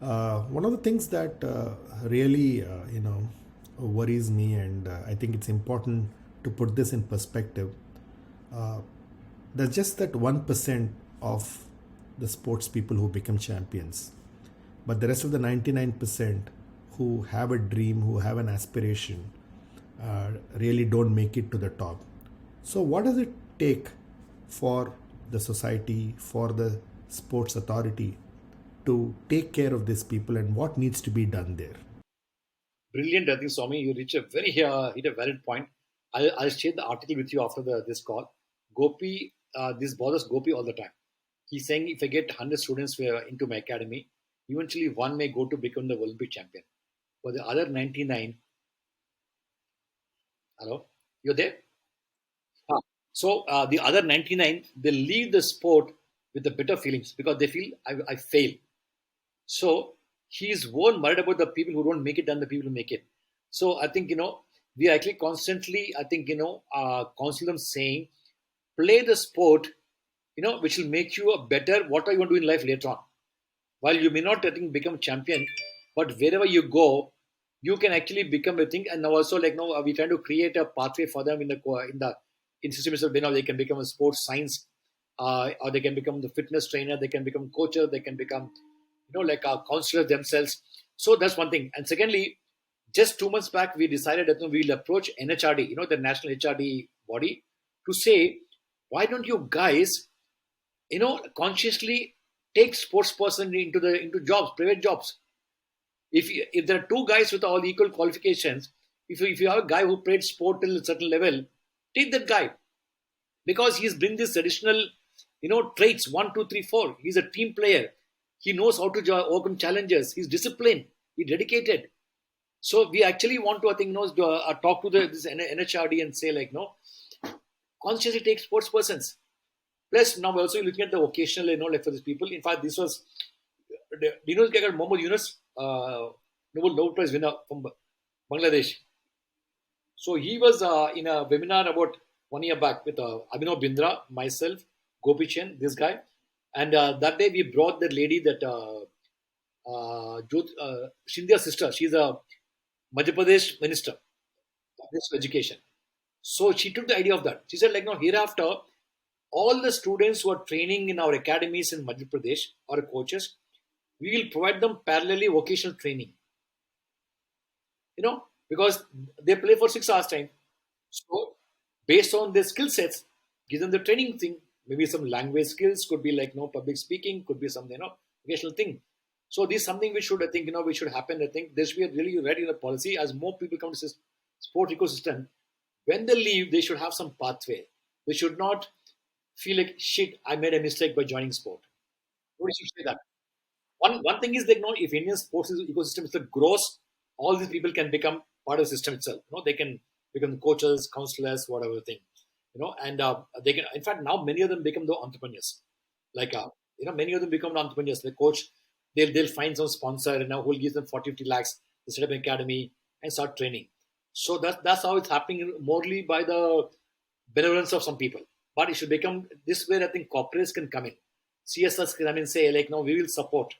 One of the things that really, worries me, and I think it's important to put this in perspective. Uh, there's just that 1% of the sports people who become champions, but the rest of the 99% who have a dream, who have an aspiration, really don't make it to the top. So, what does it take for the society, for the sports authority to take care of these people, and what needs to be done there? Brilliant, I think, Swami. You reach a very hit a valid point. I'll share the article with you after this call. Gopi, this bothers Gopi all the time. He's saying if I get 100 students into my academy, eventually one may go to become the Olympic champion. But the other 99, hello, you're there? Ah. So the other 99, they leave the sport with the bitter feelings because they feel I fail. So he's more worried about the people who don't make it than the people who make it. So I think we are actually constantly I think counsel them saying play the sport which will make you a better what are you going to do in life later on. While you may not I think become champion, but wherever you go, you can actually become a thing. And now also like now we're trying to create a pathway for them in systems of they can become a sports science, or they can become the fitness trainer, they can become coaches, they can become like counselors themselves. So that's one thing. And secondly, just 2 months back, we decided that we'll approach NHRD, the national HRD body, to say, why don't you guys, consciously take sports person into jobs, private jobs. If there are two guys with all equal qualifications, if you have a guy who played sport till a certain level, take that guy because he's bring this additional traits 1, 2, 3, 4. He's a team player. He knows how to overcome challenges. He's disciplined. He's dedicated. So we actually want to I think talk to this NHRD and say like no, consciously take sports persons. Plus now we're also looking at the occasional like for these people. In fact, this was do you know this guy called Mohammad Yunus, Nobel Prize winner from Bangladesh. So he was in a webinar about 1 year back with Abhinav Bindra, myself, Gopi Chen, this guy. And that day we brought that lady that Scindia's sister. She's a Madhya Pradesh minister, Minister of Education. So she took the idea of that. She said, like, no, hereafter, all the students who are training in our academies in Madhya Pradesh or coaches, we will provide them parallelly vocational training. Because they play for 6 hours time. So based on their skill sets, give them the training thing. Maybe some language skills could be like public speaking, could be some vocational thing. So this is something we should I think we should happen. I think there should be a really regular policy as more people come to this sport ecosystem. When they leave, they should have some pathway. They should not feel like shit. I made a mistake by joining sport. Nobody should say that. One thing is that if Indian sports ecosystem is gross, all these people can become part of the system itself. They can become coaches, counselors, whatever thing. And they can. In fact, now many of them become the entrepreneurs. Like many of them become the entrepreneurs. The coach, they'll find some sponsor and now who'll give them 40, 50 lakhs to set up an academy and start training. So that's how it's happening morely by the benevolence of some people. But it should become this way. I think corporates can come in. CSS can come in and say like, no, we will support